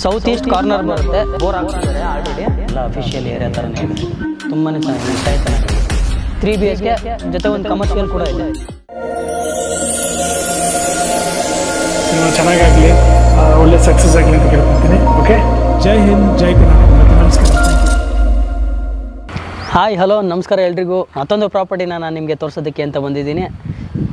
South east corner ಬರುತ್ತೆ. Bore ಹಾಕ್ತಿದ್ದಾರೆ already, ಎಲ್ಲ ಅಫಿಷಿಯಲ್ ಏರಿಯಾ ಥರನೇ ಇದೆ. ತುಂಬಾ ಚೆನ್ನಾಗಿದೆ, ಇಷ್ಟ ಆಯ್ತು ನನಗೆ. 3 BHK ಜೊತೆ ಒಂದು ಕಮರ್ಷಿಯಲ್ ಕೂಡ ಇದೆ. ಸಿನಿಮಾ ಚೆನ್ನಾಗಾಗಲಿ, ಒಳ್ಳೆ ಸಕ್ಸಸ್ ಆಗಲಿ ಅಂತ ಕೇಳ್ಕೊತೀನಿ. ಓಕೆ, ಜೈ ಹಿಂದ್, ಜೈ ಕರ್ನಾಟಕ. ನಮಸ್ಕಾರ. ಹಾಯ್, ಹಲೋ, ನಮಸ್ಕಾರ ಎಲ್ರಿಗೂ. ಮತ್ತೊಂದು ಪ್ರಾಪರ್ಟಿನ ನಾನು ನಿಮಗೆ ತೋರಿಸೋದಕ್ಕೆ ಅಂತ ಬಂದಿದ್ದೀನಿ.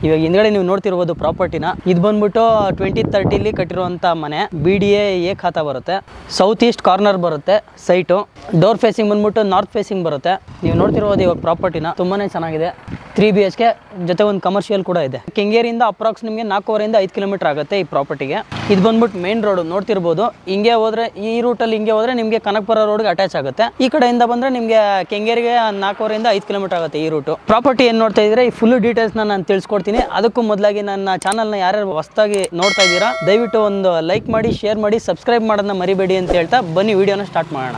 ಇವಾಗ ಹಿಂದ್ಗಡೆ ನೀವು ನೋಡ್ತಿರ್ಬೋದು ಪ್ರಾಪರ್ಟಿನ. ಇದು ಬಂದ್ಬಿಟ್ಟು 2030 ಕಟ್ಟಿರುವಂಥ ಮನೆ. BDA A ಖಾತಾ ಬರುತ್ತೆ. ಸೌತ್ ಈಸ್ಟ್ ಕಾರ್ನರ್ ಬರುತ್ತೆ ಸೈಟು. ಡೋರ್ ಫೇಸಿಂಗ್ ಬಂದ್ಬಿಟ್ಟು ನಾರ್ತ್ ಫೇಸಿಂಗ್ ಬರುತ್ತೆ. ನೀವು ನೋಡ್ತಿರ್ಬೋದು ಇವಾಗ ಪ್ರಾಪರ್ಟಿನ. ತುಂಬಾ ಚೆನ್ನಾಗಿದೆ. 3 BHK ಜೊತೆ ಒಂದು ಕಮರ್ಷಿಯಲ್ ಕೂಡ ಇದೆ. ಕೆಂಗೇರಿಯಿಂದ ಅಪ್ರಾಕ್ಸ್ ನಿಮಗೆ 4.5 ಕಿಲೋಮೀಟರ್ ಆಗುತ್ತೆ ಈ ಪ್ರಾಪರ್ಟಿಗೆ. ಇದು ಬಂದ್ಬಿಟ್ಟು ಮೇನ್ ರೋಡ್ ನೋಡ್ತಿರ್ಬೋದು. ಹಿಂಗೆ ಹೋದ್ರೆ, ಈ ರೂಟಲ್ಲಿ ಹಿಂಗೆ ಹೋದ್ರೆ ನಿಮಗೆ ಕನಕಪುರ ರೋಡ್ಗೆ ಅಟ್ಯಾಚ್ ಆಗುತ್ತೆ. ಈ ಕಡೆಯಿಂದ ಬಂದರೆ ನಿಮಗೆ ಕೆಂಗೇರಿಗೆ 4.5 ಕಿಲೋಮೀಟರ್ ಆಗುತ್ತೆ ಈ ರೂಟು. ಪ್ರಾಪರ್ಟಿ ಏನು ನೋಡ್ತಾ ಇದ್ರೆ ಈ ಫುಲ್ ಡೀಟೇಲ್ಸ್ನ ನಾನು ತಿಳಿಸ್ಕೊಡ್ತೀನಿ. ಅದಕ್ಕೂ ಮೊದಲಾಗಿ ನನ್ನ ಚಾನಲ್ನ ಯಾರ್ಯಾರು ಹೊಸದಾಗಿ ನೋಡ್ತಾ ಇದ್ದೀರಾ ದಯವಿಟ್ಟು ಒಂದು ಲೈಕ್ ಮಾಡಿ, ಶೇರ್ ಮಾಡಿ, ಸಬ್ಸ್ಕ್ರೈಬ್ ಮಾಡೋದನ್ನ ಮರಿಬೇಡಿ ಅಂತ ಹೇಳ್ತಾ ಬನ್ನಿ ವಿಡಿಯೋನ ಸ್ಟಾರ್ಟ್ ಮಾಡೋಣ.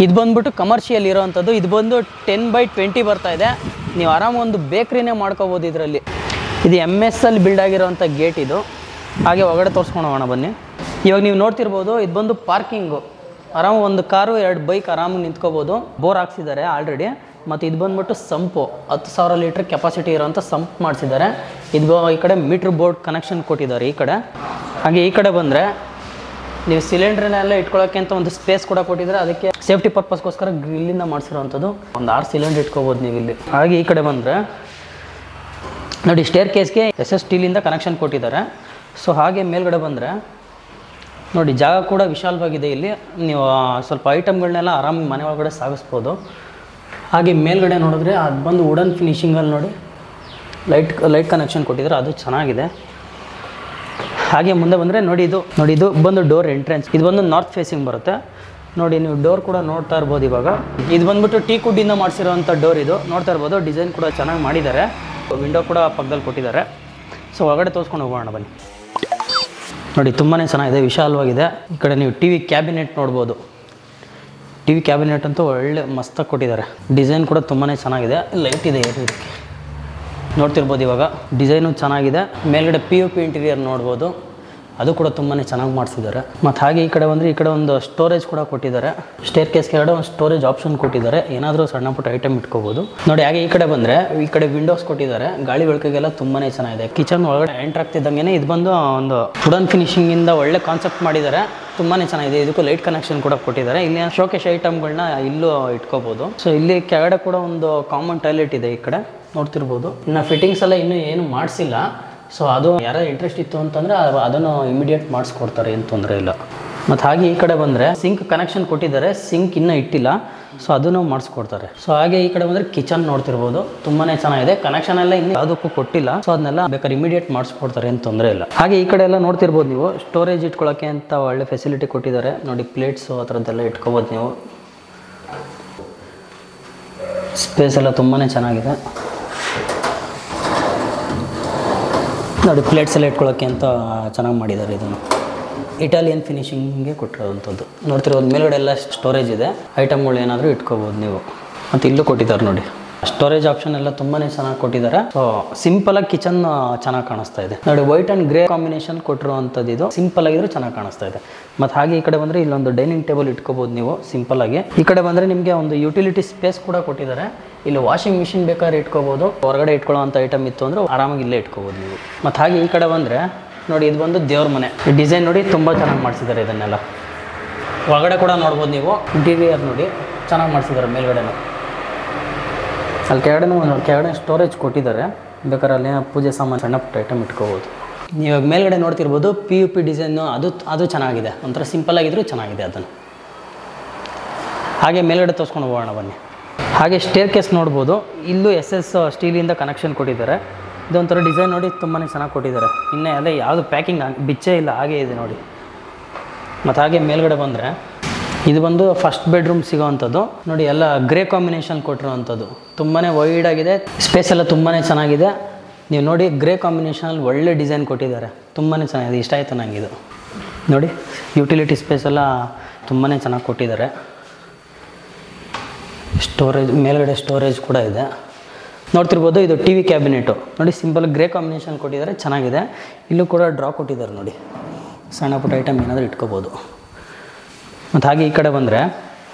ಇದು ಬಂದ್ಬಿಟ್ಟು ಕಮರ್ಷಿಯಲ್ ಇರೋವಂಥದ್ದು. ಇದು ಬಂದು 10/20 ಬರ್ತಾ ಇದೆ. ನೀವು ಆರಾಮ ಒಂದು ಬೇಕ್ರಿನೇ ಮಾಡ್ಕೋಬೋದು ಇದರಲ್ಲಿ. ಇದು MSL ಬಿಲ್ಡ್ ಆಗಿರೋವಂಥ ಗೇಟ್ ಇದು. ಹಾಗೆ ಒಳಗಡೆ ತೋರಿಸ್ಕೊಂಡು ಹೋಗೋಣ ಬನ್ನಿ. ಇವಾಗ ನೀವು ನೋಡ್ತಿರ್ಬೋದು, ಇದು ಬಂದು ಪಾರ್ಕಿಂಗು. ಆರಾಮ ಒಂದು ಕಾರು 2 ಬೈಕ್ ಆರಾಮಾಗಿ ನಿಂತ್ಕೋಬೋದು. Bore ಹಾಕ್ಸಿದ್ದಾರೆ already. ಮತ್ತು ಇದು ಬಂದ್ಬಿಟ್ಟು ಸಂಪು 10,000 ಲೀಟ್ರ್ ಕೆಪಾಸಿಟಿ ಇರೋವಂಥ ಸಂಪ್ ಮಾಡಿಸಿದ್ದಾರೆ. ಇದು ಈ ಕಡೆ ಮೀಟ್ರ್ ಬೋರ್ಡ್ ಕನೆಕ್ಷನ್ ಕೊಟ್ಟಿದ್ದಾರೆ ಈ ಕಡೆ. ಹಾಗೆ ಈ ಕಡೆ ಬಂದರೆ ನೀವು ಸಿಲಿಂಡ್ರನ್ನೆಲ್ಲ ಇಟ್ಕೊಳ್ಳೋಕ್ಕೆ ಅಂತ ಒಂದು ಸ್ಪೇಸ್ ಕೂಡ ಕೊಟ್ಟಿದ್ದಾರೆ. ಅದಕ್ಕೆ ಸೇಫ್ಟಿ ಪರ್ಪಸ್ಗೋಸ್ಕರ ಗ್ರಿಲ್ಲಿಂದ ಮಾಡಿಸಿರೋವಂಥದ್ದು. ಒಂದು 6 ಸಿಲಿಂಡರ್ ಇಟ್ಕೋಬೋದು ನೀವು ಇಲ್ಲಿ. ಹಾಗೆ ಈ ಕಡೆ ಬಂದರೆ ನೋಡಿ, ಸ್ಟೇರ್ ಕೇಸ್ಗೆ SS ಸ್ಟೀಲಿಂದ ಕನೆಕ್ಷನ್ ಕೊಟ್ಟಿದ್ದಾರೆ. ಸೊ ಹಾಗೆ ಮೇಲ್ಗಡೆ ಬಂದರೆ ನೋಡಿ, ಜಾಗ ಕೂಡ ವಿಶಾಲವಾಗಿದೆ. ಇಲ್ಲಿ ನೀವು ಸ್ವಲ್ಪ ಐಟಮ್ಗಳನ್ನೆಲ್ಲ ಆರಾಮಾಗಿ ಮನೆ ಒಳಗಡೆ ಸಾಗಿಸ್ಬೋದು. ಹಾಗೆ ಮೇಲ್ಗಡೆ ನೋಡಿದ್ರೆ ಅದು ಬಂದು ವುಡನ್ ಫಿನಿಷಿಂಗಲ್ಲಿ ನೋಡಿ ಲೈಟ್ ಕನೆಕ್ಷನ್ ಕೊಟ್ಟಿದ್ದಾರೆ, ಅದು ಚೆನ್ನಾಗಿದೆ. ಹಾಗೆ ಮುಂದೆ ಬಂದರೆ ನೋಡಿ, ಇದು ಬಂದು ಡೋರ್ ಎಂಟ್ರೆನ್ಸ್. ಇದು ಬಂದು ನಾರ್ತ್ ಫೇಸಿಂಗ್ ಬರುತ್ತೆ. ನೋಡಿ, ನೀವು ಡೋರ್ ಕೂಡ ನೋಡ್ತಾ ಇರ್ಬೋದು ಇವಾಗ. ಇದು ಬಂದ್ಬಿಟ್ಟು ಟೀ ಕುಡ್ಡಿಂದ ಮಾಡಿಸಿರೋವಂಥ ಡೋರ್. ಇದು ನೋಡ್ತಾ ಇರ್ಬೋದು, ಡಿಸೈನ್ ಕೂಡ ಚೆನ್ನಾಗಿ ಮಾಡಿದ್ದಾರೆ. ವಿಂಡೋ ಕೂಡ ಪಕ್ಕದಲ್ಲಿ ಕೊಟ್ಟಿದ್ದಾರೆ. ಸೊ ಒಳಗಡೆ ತೋರಿಸ್ಕೊಂಡು ಹೋಗೋಣ ಬನ್ನಿ. ನೋಡಿ, ತುಂಬಾ ಚೆನ್ನಾಗಿದೆ, ವಿಶಾಲವಾಗಿದೆ. ಈ ಕಡೆ ನೀವು TV ಕ್ಯಾಬಿನೆಟ್ ನೋಡ್ಬೋದು. TV ಕ್ಯಾಬಿನೆಟ್ ಅಂತೂ ಒಳ್ಳೆ ಮಸ್ತಾಗಿ ಕೊಟ್ಟಿದ್ದಾರೆ. ಡಿಸೈನ್ ಕೂಡ ತುಂಬಾ ಚೆನ್ನಾಗಿದೆ. ಲೈಟ್ ಇದೆ ಇದಕ್ಕೆ ನೋಡ್ತಿರ್ಬೋದು ಇವಾಗ. ಡಿಸೈನು ಚೆನ್ನಾಗಿದೆ. ಮೇಲ್ಗಡೆ POP ಇಂಟೀರಿಯರ್ ನೋಡ್ಬೋದು, ಅದು ಕೂಡ ತುಂಬಾ ಚೆನ್ನಾಗಿ ಮಾಡಿಸಿದ್ದಾರೆ. ಮತ್ತು ಹಾಗೆ ಈ ಕಡೆ ಬಂದರೆ ಈ ಕಡೆ ಒಂದು ಸ್ಟೋರೇಜ್ ಕೂಡ ಕೊಟ್ಟಿದ್ದಾರೆ. ಸ್ಟೇರ್ ಕೇಸ್ ಕೆಳಗಡೆ ಒಂದು ಸ್ಟೋರೇಜ್ ಆಪ್ಷನ್ ಕೊಟ್ಟಿದ್ದಾರೆ, ಏನಾದರೂ ಸಣ್ಣ ಪುಟ್ಟ ಐಟಮ್ ಇಟ್ಕೋಬೋದು. ನೋಡಿ, ಹಾಗೆ ಈ ಕಡೆ ಬಂದರೆ ಈ ಕಡೆ ವಿಂಡೋಸ್ ಕೊಟ್ಟಿದ್ದಾರೆ. ಗಾಳಿ ಬೆಳಕಿಗೆಲ್ಲ ತುಂಬಾ ಚೆನ್ನಾಗಿದೆ. ಕಿಚನ್ ಒಳಗಡೆ ಎಂಟರ್ ಆಗ್ತಿದ್ದಂಗೆ ಇದು ಬಂದು ಒಂದು ವುಡನ್ ಫಿನಿಶಿಂಗಿಂದ ಒಳ್ಳೆ ಕಾನ್ಸೆಪ್ಟ್ ಮಾಡಿದ್ದಾರೆ. ತುಂಬಾ ಚೆನ್ನಾಗಿದೆ. ಇದಕ್ಕೂ ಲೈಟ್ ಕನೆಕ್ಷನ್ ಕೂಡ ಕೊಟ್ಟಿದ್ದಾರೆ. ಇಲ್ಲಿ ಶೋಕೇಶ್ ಐಟಮ್ಗಳನ್ನ ಇಲ್ಲೂ ಇಟ್ಕೋಬೋದು. ಸೊ ಇಲ್ಲಿ ಕೆಳಗಡೆ ಕೂಡ ಒಂದು ಕಾಮನ್ ಟಾಯ್ಲೆಟ್ ಇದೆ ಈ ಕಡೆ ನೋಡ್ತಿರ್ಬೋದು. ಇನ್ನು ಫಿಟ್ಟಿಂಗ್ಸ್ ಎಲ್ಲ ಇನ್ನೂ ಏನು ಮಾಡಿಸಿಲ್ಲ. ಸೊ ಅದು ಯಾರು ಇಂಟ್ರೆಸ್ಟ್ ಇತ್ತು ಅಂತಂದರೆ ಅದನ್ನು ಇಮಿಡಿಯೇಟ್ ಮಾಡಿಸ್ಕೊಡ್ತಾರೆ, ಏನು ತೊಂದರೆ ಇಲ್ಲ. ಮತ್ತು ಹಾಗೆ ಈ ಕಡೆ ಬಂದರೆ ಸಿಂಕ್ ಕನೆಕ್ಷನ್ ಕೊಟ್ಟಿದ್ದಾರೆ. ಸಿಂಕ್ ಇನ್ನೂ ಇಟ್ಟಿಲ್ಲ, ಸೊ ಅದನ್ನು ಮಾಡಿಸ್ಕೊಡ್ತಾರೆ. ಸೊ ಹಾಗೆ ಈ ಕಡೆ ಬಂದರೆ ಕಿಚನ್ ನೋಡ್ತಿರ್ಬೋದು, ತುಂಬಾ ಚೆನ್ನಾಗಿದೆ. ಕನೆಕ್ಷನ್ ಎಲ್ಲ ಇನ್ನೂ ಯಾವುದಕ್ಕೂ ಕೊಟ್ಟಿಲ್ಲ. ಸೊ ಅದನ್ನೆಲ್ಲ ಬೇಕಾದ್ರೆ ಇಮಿಡಿಯೇಟ್ ಮಾಡಿಸ್ಕೊಡ್ತಾರೆ, ಏನು ತೊಂದರೆ ಇಲ್ಲ. ಹಾಗೆ ಈ ಕಡೆ ಎಲ್ಲ ನೋಡ್ತಿರ್ಬೋದು ನೀವು, ಸ್ಟೋರೇಜ್ ಇಟ್ಕೊಳ್ಳೋಕ್ಕೆ ಅಂತ ಒಳ್ಳೆ ಫೆಸಿಲಿಟಿ ಕೊಟ್ಟಿದ್ದಾರೆ. ನೋಡಿ, ಪ್ಲೇಟ್ಸು ಆ ಥರದ್ದೆಲ್ಲ ಇಟ್ಕೋಬೋದು ನೀವು. ಸ್ಪೇಸ್ ಎಲ್ಲ ತುಂಬಾ ಚೆನ್ನಾಗಿದೆ. ನೋಡಿ, ಪ್ಲೇಟ್ಸ್ ಎಲ್ಲ ಇಟ್ಕೊಳ್ಳೋಕ್ಕೆ ಅಂತ ಚೆನ್ನಾಗಿ ಮಾಡಿದ್ದಾರೆ. ಇದನ್ನು ಇಟಾಲಿಯನ್ ಫಿನಿಶಿಂಗ್ಗೆ ಕೊಟ್ಟಿರೋವಂಥದ್ದು ನೋಡ್ತಿರೋದು. ಮೇಲ್ಗಡೆ ಎಲ್ಲ ಸ್ಟೋರೇಜ್ ಇದೆ, ಐಟಮ್ಗಳು ಏನಾದರೂ ಇಟ್ಕೋಬೋದು ನೀವು. ಮತ್ತು ಇಲ್ಲೂ ಕೊಟ್ಟಿದ್ದಾರೆ ನೋಡಿ, ಸ್ಟೋರೇಜ್ ಆಪ್ಷನ್ ಎಲ್ಲ ತುಂಬಾ ಚೆನ್ನಾಗಿ ಕೊಟ್ಟಿದ್ದಾರೆ. ಸೊ ಸಿಂಪಲಾಗಿ ಕಿಚನ್ ಚೆನ್ನಾಗಿ ಕಾಣಿಸ್ತಾ ಇದೆ. ನೋಡಿ, ವೈಟ್ ಆ್ಯಂಡ್ ಗ್ರೇ ಕಾಂಬಿನೇಷನ್ ಕೊಟ್ಟಿರುವಂಥದ್ದು. ಇದು ಸಿಂಪಲ್ ಆಗಿದ್ರು ಚೆನ್ನಾಗಿ ಕಾಣಿಸ್ತಾ ಇದೆ. ಮತ್ತು ಹಾಗೆ ಈ ಕಡೆ ಬಂದರೆ ಇಲ್ಲೊಂದು ಡೈನಿಂಗ್ ಟೇಬಲ್ ಇಟ್ಕೋಬೋದು ನೀವು ಸಿಂಪಲ್ಲಾಗಿ. ಈ ಕಡೆ ಬಂದರೆ ನಿಮಗೆ ಒಂದು ಯುಟಿಲಿಟಿ ಸ್ಪೇಸ್ ಕೂಡ ಕೊಟ್ಟಿದ್ದಾರೆ. ಇಲ್ಲಿ ವಾಷಿಂಗ್ ಮಿಷಿನ್ ಬೇಕಾದ್ರೆ ಇಟ್ಕೋಬೋದು. ಹೊರಗಡೆ ಇಟ್ಕೊಳ್ಳೋವಂಥ ಐಟಮ್ ಇತ್ತು ಅಂದರೆ ಆರಾಮಾಗಿ ಇಲ್ಲೇ ಇಟ್ಕೋಬೋದು ನೀವು. ಮತ್ತು ಹಾಗೆ ಈ ಕಡೆ ಬಂದರೆ ನೋಡಿ, ಇದು ಬಂದು ದೇವ್ರ ಮನೆ. ಈ ಡಿಸೈನ್ ನೋಡಿ ತುಂಬ ಚೆನ್ನಾಗಿ ಮಾಡಿಸಿದ್ದಾರೆ. ಇದನ್ನೆಲ್ಲ ಒಳಗಡೆ ಕೂಡ ನೋಡ್ಬೋದು ನೀವು. ಇಂಟೀರಿಯರ್ ನೋಡಿ ಚೆನ್ನಾಗಿ ಮಾಡಿಸಿದ್ದಾರೆ. ಮೇಲ್ಗಡೆನೂ ಅಲ್ಲಿ ಕೆಳಗಡೆ ಸ್ಟೋರೇಜ್ ಕೊಟ್ಟಿದ್ದಾರೆ. ಬೇಕಾದ್ರೆ ಅಲ್ಲಿ ಪೂಜೆ ಸಾಮಾನು ಸಣ್ಣ ಪುಟ್ಟ ಐಟಮ್ ಇಟ್ಕೋಬೋದು. ಇವಾಗ ಮೇಲ್ಗಡೆ ನೋಡ್ತಿರ್ಬೋದು POP ಡಿಸೈನು, ಅದು ಚೆನ್ನಾಗಿದೆ. ಒಂಥರ ಸಿಂಪಲ್ ಆಗಿದ್ರು ಚೆನ್ನಾಗಿದೆ ಅದನ್ನು. ಹಾಗೆ ಮೇಲ್ಗಡೆ ತೋರಿಸ್ಕೊಂಡು ಹೋಗೋಣ ಬನ್ನಿ. ಹಾಗೆ ಸ್ಟೇರ್ ಕೇಸ್ ನೋಡ್ಬೋದು. ಇಲ್ಲೂ SS ಸ್ಟೀಲಿಂದ ಕನೆಕ್ಷನ್ ಕೊಟ್ಟಿದ್ದಾರೆ. ಇದೊಂಥರ ಡಿಸೈನ್ ನೋಡಿ ತುಂಬಾ ಚೆನ್ನಾಗಿ ಕೊಟ್ಟಿದ್ದಾರೆ. ಇನ್ನೇ ಅಲ್ಲೇ ಯಾವುದು ಪ್ಯಾಕಿಂಗ್ ಬಿಚ್ಚೇ ಇಲ್ಲ, ಹಾಗೇ ಇದೆ ನೋಡಿ. ಮತ್ತು ಹಾಗೆ ಮೇಲ್ಗಡೆ ಬಂದರೆ ಇದು ಬಂದು ಫಸ್ಟ್ ಬೆಡ್ರೂಮ್ ಸಿಗೋವಂಥದ್ದು. ನೋಡಿ, ಎಲ್ಲ ಗ್ರೇ ಕಾಂಬಿನೇಷನ್ ಕೊಟ್ಟಿರೋವಂಥದ್ದು. ತುಂಬಾ ವೈಡ್ ಆಗಿದೆ. ಸ್ಪೇಸ್ ಎಲ್ಲ ತುಂಬಾ ಚೆನ್ನಾಗಿದೆ. ನೀವು ನೋಡಿ, ಗ್ರೇ ಕಾಂಬಿನೇಷನಲ್ಲಿ ಒಳ್ಳೆ ಡಿಸೈನ್ ಕೊಟ್ಟಿದ್ದಾರೆ. ತುಂಬಾ ಚೆನ್ನಾಗಿದೆ, ಇಷ್ಟ ಆಯಿತು ನನಗೆ ಇದು. ನೋಡಿ, ಯುಟಿಲಿಟಿ ಸ್ಪೇಸ್ ಎಲ್ಲ ತುಂಬಾ ಚೆನ್ನಾಗಿ ಕೊಟ್ಟಿದ್ದಾರೆ. ಸ್ಟೋರೇಜ್ ಮೇಲ್ಗಡೆ ಸ್ಟೋರೇಜ್ ಕೂಡ ಇದೆ ನೋಡ್ತಿರ್ಬೋದು. ಇದು TV ಕ್ಯಾಬಿನೆಟು ನೋಡಿ, ಸಿಂಪಲ್ ಗ್ರೇ ಕಾಂಬಿನೇಷನ್ ಕೊಟ್ಟಿದ್ದಾರೆ, ಚೆನ್ನಾಗಿದೆ. ಇಲ್ಲೂ ಕೂಡ ಡ್ರಾ ಕೊಟ್ಟಿದ್ದಾರೆ ನೋಡಿ, ಸಣ್ಣ ಪುಟ್ಟ ಐಟಮ್ ಏನಾದರೂ ಇಟ್ಕೋಬೋದು. ಮತ್ತು ಹಾಗೆ ಈ ಕಡೆ ಬಂದರೆ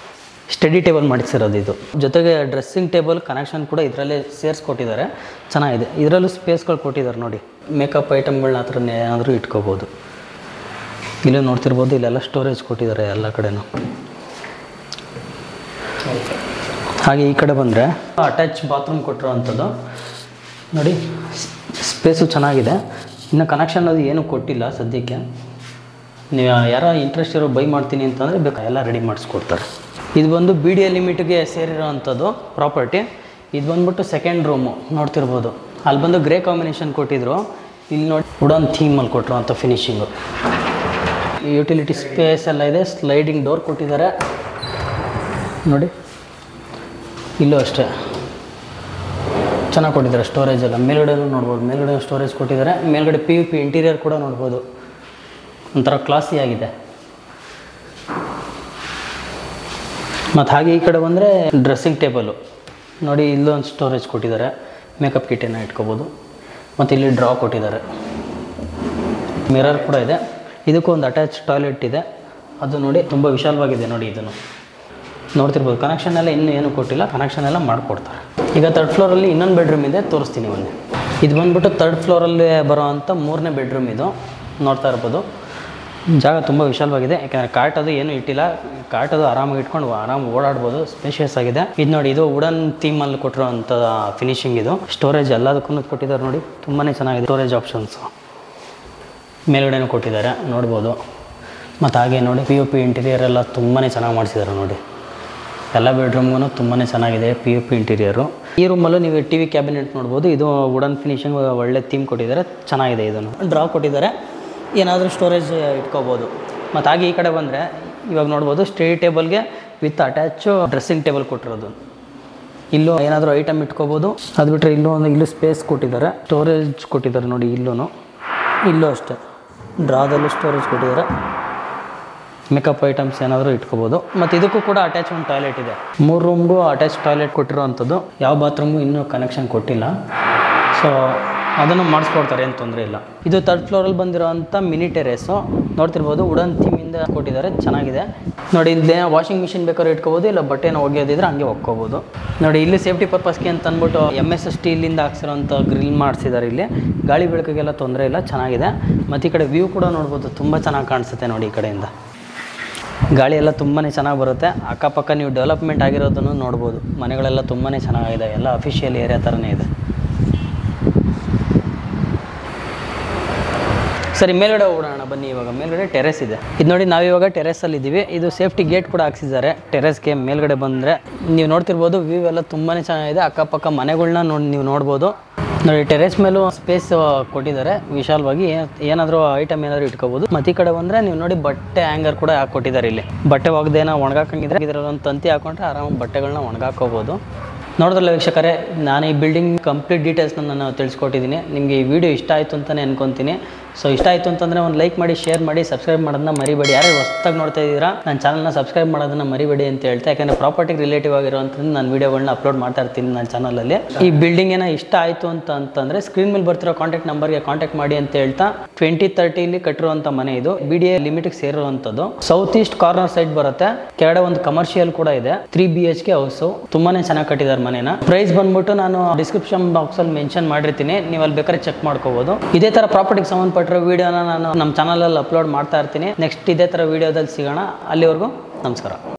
ಸ್ಟಡಿ ಟೇಬಲ್ ಮಾಡಿಸಿರೋದು ಇದು. ಜೊತೆಗೆ ಡ್ರೆಸ್ಸಿಂಗ್ ಟೇಬಲ್ ಕನೆಕ್ಷನ್ ಕೂಡ ಇದರಲ್ಲೇ ಸೇರಿಸ್ಕೊಟ್ಟಿದ್ದಾರೆ, ಚೆನ್ನಾಗಿದೆ. ಇದರಲ್ಲೂ ಸ್ಪೇಸ್ಗಳು ಕೊಟ್ಟಿದ್ದಾರೆ ನೋಡಿ, ಮೇಕಪ್ ಐಟಮ್ಗಳನ್ನ ಆ ಥರ ಏನಾದರೂ ಇಟ್ಕೋಬೋದು. ಇಲ್ಲೇ ನೋಡ್ತಿರ್ಬೋದು, ಇಲ್ಲೆಲ್ಲ ಸ್ಟೋರೇಜ್ ಕೊಟ್ಟಿದ್ದಾರೆ ಎಲ್ಲ ಕಡೆನೂ. ಹಾಗೆ ಈ ಕಡೆ ಬಂದರೆ ಅಟ್ಯಾಚ್ ಬಾತ್ರೂಮ್ ಕೊಟ್ಟಿರೋ ಅಂಥದ್ದು ನೋಡಿ, ಸ್ಪೇಸು ಚೆನ್ನಾಗಿದೆ. ಇನ್ನು ಕನೆಕ್ಷನ್ ಅದು ಏನೂ ಕೊಟ್ಟಿಲ್ಲ ಸದ್ಯಕ್ಕೆ. ನೀವು ಯಾರೋ ಇಂಟ್ರೆಸ್ಟ್ ಇರೋ ಬೈ ಮಾಡ್ತೀನಿ ಅಂತಂದರೆ ಬೇಕಾ ಎಲ್ಲ ರೆಡಿ ಮಾಡಿಸ್ಕೊಡ್ತಾರೆ. ಇದು ಬಂದು BDA ಲಿಮಿಟ್ಗೆ ಸೇರಿರೋ ಅಂಥದ್ದು ಪ್ರಾಪರ್ಟಿ. ಇದು ಬಂದ್ಬಿಟ್ಟು ಸೆಕೆಂಡ್ ರೂಮು ನೋಡ್ತಿರ್ಬೋದು. ಅಲ್ಲಿ ಬಂದು ಗ್ರೇ ಕಾಂಬಿನೇಷನ್ ಕೊಟ್ಟಿದ್ರು, ಇಲ್ಲಿ ನೋಡಿ ವುಡನ್ ಥೀಮಲ್ಲಿ ಕೊಟ್ಟರು ಅಂಥ ಫಿನಿಶಿಂಗು. ಯುಟಿಲಿಟಿ ಸ್ಪೇಸ್ ಎಲ್ಲ ಇದೆ, ಸ್ಲೈಡಿಂಗ್ ಡೋರ್ ಕೊಟ್ಟಿದ್ದಾರೆ ನೋಡಿ. ಇಲ್ಲೂ ಅಷ್ಟೇ ಚೆನ್ನಾಗಿ ಕೊಟ್ಟಿದ್ದಾರೆ ಸ್ಟೋರೇಜ್ ಎಲ್ಲ. ಮೇಲ್ಗಡೆನೂ ನೋಡ್ಬೋದು, ಮೇಲ್ಗಡೆ ಸ್ಟೋರೇಜ್ ಕೊಟ್ಟಿದ್ದಾರೆ. ಮೇಲ್ಗಡೆ PUP ಇಂಟೀರಿಯರ್ ಕೂಡ ನೋಡ್ಬೋದು, ಒಂಥರ ಕ್ಲಾಸಿ ಆಗಿದೆ. ಮತ್ತು ಹಾಗೆ ಈ ಕಡೆ ಬಂದರೆ ಡ್ರೆಸ್ಸಿಂಗ್ ಟೇಬಲು ನೋಡಿ, ಇಲ್ಲೊಂದು ಸ್ಟೋರೇಜ್ ಕೊಟ್ಟಿದ್ದಾರೆ, ಮೇಕಪ್ ಕಿಟ್ಟನ್ನು ಇಟ್ಕೋಬೋದು. ಮತ್ತು ಇಲ್ಲಿ ಡ್ರಾ ಕೊಟ್ಟಿದ್ದಾರೆ, ಮಿರರ್ ಕೂಡ ಇದೆ. ಇದಕ್ಕೂ ಒಂದು ಅಟ್ಯಾಚ್ ಟಾಯ್ಲೆಟ್ ಇದೆ, ಅದು ನೋಡಿ ತುಂಬ ವಿಶಾಲವಾಗಿದೆ ನೋಡಿ. ಇದನ್ನು ನೋಡ್ತಿರ್ಬೋದು. ಕನೆಕ್ಷನ್ ಎಲ್ಲ ಇನ್ನೂ ಏನೂ ಕೊಟ್ಟಿಲ್ಲ, ಕನೆಕ್ಷನ್ ಎಲ್ಲ ಮಾಡಿಕೊಡ್ತಾರೆ. ಈಗ 3rd ಫ್ಲೋರಲ್ಲಿ ಇನ್ನೊಂದು ಬೆಡ್ರೂಮ್ ಇದೆ, ತೋರಿಸ್ತೀನಿ ಬನ್ನಿ. ಇದು ಬಂದ್ಬಿಟ್ಟು 3rd ಫ್ಲೋರಲ್ಲಿ ಬರೋ ಅಂಥ 3ನೇ ಬೆಡ್ರೂಮ್ ಇದು. ನೋಡ್ತಾ ಇರ್ಬೋದು, ಜಾಗ ತುಂಬ ವಿಶಾಲವಾಗಿದೆ. ಯಾಕೆಂದರೆ ಕಾರ್ಟ್ ಅದು ಏನೂ ಇಟ್ಟಿಲ್ಲ, ಕಾರ್ಟ್ ಅದು ಆರಾಮಾಗಿ ಇಟ್ಕೊಂಡು ಓಡಾಡ್ಬೋದು, ಸ್ಪೇಷಿಯಸ್ ಆಗಿದೆ. ಇದು ನೋಡಿ, ಇದು ವುಡನ್ ಥೀಮಲ್ಲಿ ಕೊಟ್ಟಿರೋಂಥ ಫಿನಿಶಿಂಗ್. ಇದು ಸ್ಟೋರೇಜ್ ಎಲ್ಲದಕ್ಕೂ ಕೊಟ್ಟಿದ್ದಾರೆ ನೋಡಿ, ತುಂಬಾ ಚೆನ್ನಾಗಿದೆ ಸ್ಟೋರೇಜ್ ಆಪ್ಷನ್ಸು. ಮೇಲ್ಗಡೆನೂ ಕೊಟ್ಟಿದ್ದಾರೆ ನೋಡ್ಬೋದು. ಮತ್ತು ಹಾಗೆ ನೋಡಿ PUP ಇಂಟೀರಿಯರ್ ಎಲ್ಲ ತುಂಬಾ ಚೆನ್ನಾಗಿ ಮಾಡಿಸಿದ್ದಾರೆ ನೋಡಿ. ಎಲ್ಲ ಬೆಡ್ರೂಮ್ಗೂ ತುಂಬಾ ಚೆನ್ನಾಗಿದೆ PUP ಇಂಟೀರಿಯರು. ಈ ರೂಮಲ್ಲೂ ನೀವು TV ಕ್ಯಾಬಿನೆಟ್ ನೋಡ್ಬೋದು. ಇದು ವುಡನ್ ಫಿನಿಶಿಂಗ್, ಒಳ್ಳೆ ಥೀಮ್ ಕೊಟ್ಟಿದ್ದಾರೆ, ಚೆನ್ನಾಗಿದೆ. ಇದನ್ನು ಡ್ರಾ ಕೊಟ್ಟಿದ್ದಾರೆ, ಏನಾದರೂ ಸ್ಟೋರೇಜ್ ಇಟ್ಕೋಬೋದು. ಮತ್ತು ಹಾಗೆ ಈ ಕಡೆ ಬಂದರೆ ಇವಾಗ ನೋಡ್ಬೋದು, ಸ್ಟಡಿ ಟೇಬಲ್ಗೆ ವಿತ್ ಅಟ್ಯಾಚು ಡ್ರೆಸ್ಸಿಂಗ್ ಟೇಬಲ್ ಕೊಟ್ಟಿರೋದು. ಇಲ್ಲೂ ಏನಾದರೂ ಐಟಮ್ ಇಟ್ಕೋಬೋದು. ಅದು ಬಿಟ್ಟರೆ ಇಲ್ಲೂ ಸ್ಪೇಸ್ ಕೊಟ್ಟಿದ್ದಾರೆ, ಸ್ಟೋರೇಜ್ ಕೊಟ್ಟಿದ್ದಾರೆ ನೋಡಿ. ಇಲ್ಲೂ ಅಷ್ಟೇ ಡ್ರಾದಲ್ಲೂ ಸ್ಟೋರೇಜ್ ಕೊಟ್ಟಿದ್ದಾರೆ, ಮೇಕಪ್ ಐಟಮ್ಸ್ ಏನಾದರೂ ಇಟ್ಕೋಬೋದು. ಮತ್ತು ಇದಕ್ಕೂ ಕೂಡ ಅಟ್ಯಾಚ್ ಒಂದು ಟಾಯ್ಲೆಟ್ ಇದೆ. 3 ರೂಮ್ಗೂ ಅಟ್ಯಾಚ್ ಟಾಯ್ಲೆಟ್ ಕೊಟ್ಟಿರೋ ಅಂಥದ್ದು. ಯಾವ ಬಾತ್ರೂಮ್ಗೂ ಇನ್ನೂ ಕನೆಕ್ಷನ್ ಕೊಟ್ಟಿಲ್ಲ, ಸೊ ಅದನ್ನು ಮಾಡಿಸ್ಕೊಡ್ತಾರೆ, ಏನು ತೊಂದರೆ ಇಲ್ಲ. ಇದು 3rd ಫ್ಲೋರಲ್ಲಿ ಬಂದಿರೋ ಅಂಥ ಮಿನಿ ಟೆರೇಸು ನೋಡ್ತಿರ್ಬೋದು. ವುಡನ್ ಥೀಮಿಂದ ಕೊಟ್ಟಿದ್ದಾರೆ, ಚೆನ್ನಾಗಿದೆ ನೋಡಿ. ಇಲ್ಲೇ ವಾಷಿಂಗ್ ಮಿಷಿನ್ ಬೇಕಾದ್ರೂ ಇಟ್ಕೋಬೋದು, ಇಲ್ಲ ಬಟ್ಟೆನ ಒಗೆಯೋದಿದ್ರೆ ಹಂಗೆ ಒಕ್ಕೋಬೋದು ನೋಡಿ. ಇಲ್ಲಿ ಸೇಫ್ಟಿ ಪರ್ಪಸ್ಗೆ ಅಂತ ಅಂದ್ಬಿಟ್ಟು MS ಸ್ಟೀಲಿಂದ ಹಾಕ್ಸಿರೋಂಥ ಗ್ರಿಲ್ ಮಾಡಿಸಿದ್ದಾರೆ. ಇಲ್ಲಿ ಗಾಳಿ ಬೆಳಕಿಗೆಲ್ಲ ತೊಂದರೆ ಇಲ್ಲ, ಚೆನ್ನಾಗಿದೆ. ಮತ್ತು ಈ ಕಡೆ ವ್ಯೂ ಕೂಡ ನೋಡ್ಬೋದು, ತುಂಬ ಚೆನ್ನಾಗಿ ಕಾಣಿಸುತ್ತೆ ನೋಡಿ. ಈ ಕಡೆಯಿಂದ ಗಾಳಿ ಎಲ್ಲ ತುಂಬಾ ಚೆನ್ನಾಗಿ ಬರುತ್ತೆ. ಅಕ್ಕಪಕ್ಕ ನೀವು ಡೆವಲಪ್ಮೆಂಟ್ ಆಗಿರೋದನ್ನು ನೋಡ್ಬೋದು. ಮನೆಗಳೆಲ್ಲ ತುಂಬಾ ಚೆನ್ನಾಗಿದೆ, ಎಲ್ಲ ಅಫಿಷಿಯಲ್ ಏರಿಯಾ ಥರನೇ ಇದೆ. ಸರಿ, ಮೇಲ್ಗಡೆ ಹೋಗೋಣ ಬನ್ನಿ. ಇವಾಗ ಮೇಲ್ಗಡೆ ಟೆರೆಸ್ ಇದೆ. ಇದು ನೋಡಿ, ನಾವಿವಾಗ ಟೆರೆಸಲ್ಲಿ ಇದ್ದೀವಿ. ಇದು ಸೇಫ್ಟಿ ಗೇಟ್ ಕೂಡ ಹಾಕ್ಸಿದ್ದಾರೆ ಟೆರೆಸ್ಗೆ. ಮೇಲ್ಗಡೆ ಬಂದರೆ ನೀವು ನೋಡ್ತಿರ್ಬೋದು, ವ್ಯೂ ಎಲ್ಲ ತುಂಬಾ ಚೆನ್ನಾಗಿದೆ. ಅಕ್ಕಪಕ್ಕ ಮನೆಗಳ್ನ ನೀವು ನೋಡ್ಬೋದು ನೋಡಿ. ಟೆರೆಸ್ ಮೇಲೂ ಸ್ಪೇಸ್ ಕೊಟ್ಟಿದ್ದಾರೆ ವಿಶಾಲವಾಗಿ, ಏನಾದರೂ ಐಟಮ್ ಏನಾದರೂ ಇಟ್ಕೋಬೋದು. ಮತ್ತು ಈ ಕಡೆ ಬಂದರೆ ನೀವು ನೋಡಿ, ಬಟ್ಟೆ ಹ್ಯಾಂಗರ್ ಕೂಡ ಹಾಕ್ಕೊಟ್ಟಿದ್ದಾರೆ. ಇಲ್ಲಿ ಬಟ್ಟೆ ಒಗ್ದೇನೋ ಒಣಗಾಕಂಗಿದ್ರೆ ಇದರಲ್ಲಿ ಒಂದು ತಂತಿ ಹಾಕೊಂಡ್ರೆ ಆರಾಮಾಗಿ ಬಟ್ಟೆಗಳನ್ನ ಒಣಗಾಕೋಬೋದು. ನೋಡಿದ್ರಲ್ಲ ವೀಕ್ಷಕರೇ, ನಾನು ಈ ಬಿಲ್ಡಿಂಗ್ ಕಂಪ್ಲೀಟ್ ಡೀಟೇಲ್ಸ್ನ ನಾನು ತಿಳಿಸ್ಕೊಟ್ಟಿದ್ದೀನಿ. ನಿಮಗೆ ಈ ವಿಡಿಯೋ ಇಷ್ಟ ಆಯಿತು ಅಂತಲೇ ಅನ್ಕೊತೀನಿ. ಸೊ ಇಷ್ಟ ಆಯಿತು ಅಂತಂದರೆ ಒಂದು ಲೈಕ್ ಮಾಡಿ, ಶೇರ್ ಮಾಡಿ, ಸಬ್ಸ್ಕ್ರೈಬ್ ಮಾಡೋದನ್ನ ಮರಿಬೇಡಿ. ಯಾರೇ ಹೊಸದಾಗಿ ನೋಡ್ತಾ ಇದ್ದೀರಾ, ನನ್ನ ಚಾನಲ್ನ ಸಬ್ಸ್ಕ್ರೈಬ್ ಮಾಡೋದನ್ನ ಮರಿಬೇಡಿ ಅಂತ ಹೇಳ್ತಾ. ಯಾಕೆಂದರೆ ಪ್ರಾಪರ್ಟಿಗೆ ರಿಲೇಟಿವ್ ಆಗಿರೋಂಥದ್ದು ನಾನು ವೀಡಿಯೋಗಳನ್ನ ಅಪ್ಲೋಡ್ ಮಾಡ್ತಾ ಇರ್ತೀನಿ ನನ್ನ ಚಾನಲಲ್ಲಿ. ಈ ಬಿಲ್ಡಿಂಗ್ ಏನೋ ಇಷ್ಟ ಆಯಿತು ಅಂತಂದರೆ ಸ್ಕ್ರೀನ್ ಮೇಲೆ ಬರ್ತಿರೋ ಕಾಂಟ್ಯಾಕ್ಟ್ ನಂಬರ್ಗೆ ಕಾಂಟ್ಯಾಕ್ಟ್ ಮಾಡಿ ಅಂತ ಹೇಳ್ತಾ. 2030 ಕಟ್ಟಿರುವಂಥ ಮನೆ ಇದು, BDA ಲಿಮಿಟ್ಗೆ ಸೇರಿರುವಂಥದ್ದು. ಸೌತ್ ಈಸ್ಟ್ ಕಾರ್ನರ್ ಸೈಡ್ ಬರುತ್ತೆ. ಕೆಳಗಡೆ ಒಂದು ಕಮರ್ಷಿಯಲ್ ಕೂಡ ಇದೆ. 3 BHK ಹೌಸು, ತುಂಬಾ ಚೆನ್ನಾಗಿ ಕಟ್ಟಿದ್ದಾರೆ ಮನೆನ. ಪ್ರೈಸ್ ಬಂದ್ಬಿಟ್ಟು ನಾನು ಡಿಸ್ಕ್ರಿಪ್ಷನ್ ಬಾಕ್ಸಲ್ಲಿ ಮೆನ್ಷನ್ ಮಾಡಿರ್ತೀನಿ, ನೀವು ಅಲ್ಲಿ ಬೇಕಾದ್ರೆ ಚೆಕ್ ಮಾಡ್ಕೋಬೋದು. ಇದೇ ಥರ ಪ್ರಾಪರ್ಟಿಗೆ ಸಂಬಂಧಪಟ್ಟಿರೋ ವೀಡಿಯೋನ ನಾನು ನಮ್ಮ ಚಾನಲಲ್ಲಿ ಅಪ್ಲೋಡ್ ಮಾಡ್ತಾ ಇರ್ತೀನಿ. ನೆಕ್ಸ್ಟ್ ಇದೇ ಥರ ವೀಡಿಯೋದಲ್ಲಿ ಸಿಗೋಣ. ಅಲ್ಲಿವರೆಗೂ ನಮಸ್ಕಾರ.